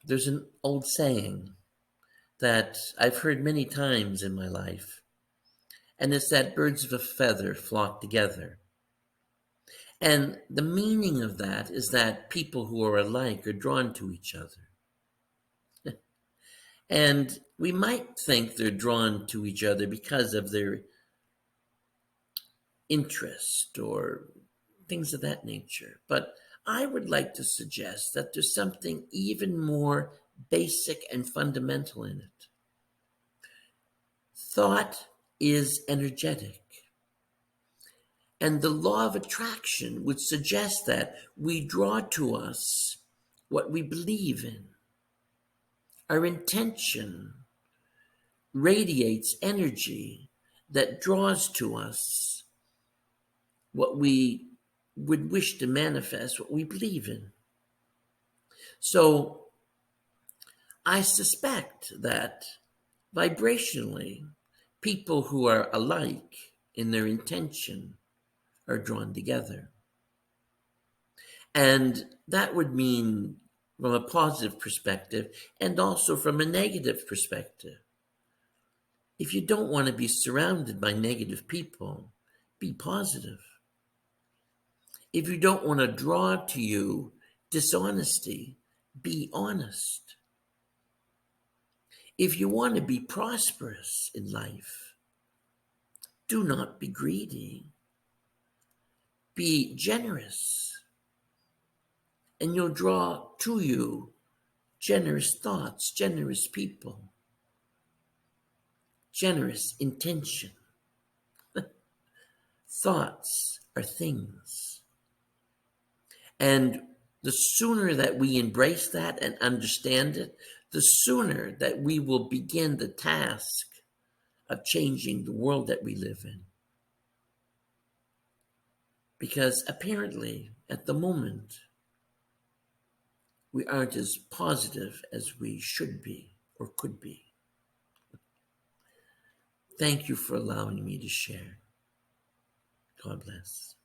There's an old saying that I've heard many times in my life, and it's that birds of a feather flock together. And the meaning of that is that people who are alike are drawn to each other. And we might think they're drawn to each other because of their interest or things of that nature. But I would like to suggest that there's something even more basic and fundamental in it. Thought is energetic. And the law of attraction would suggest that we draw to us what we believe in. Our intention radiates energy that draws to us what we would wish to manifest, what we believe in. So I suspect that vibrationally, people who are alike in their intention are drawn together. And that would mean from a positive perspective and also from a negative perspective. If you don't want to be surrounded by negative people, be positive. If you don't want to draw to you dishonesty, be honest. If you want to be prosperous in life, do not be greedy. Be generous. And you'll draw to you generous thoughts, generous people, generous intention. Thoughts are things. And the sooner that we embrace that and understand it, the sooner that we will begin the task of changing the world that we live in. Because apparently, at the moment, we aren't as positive as we should be or could be. Thank you for allowing me to share. God bless.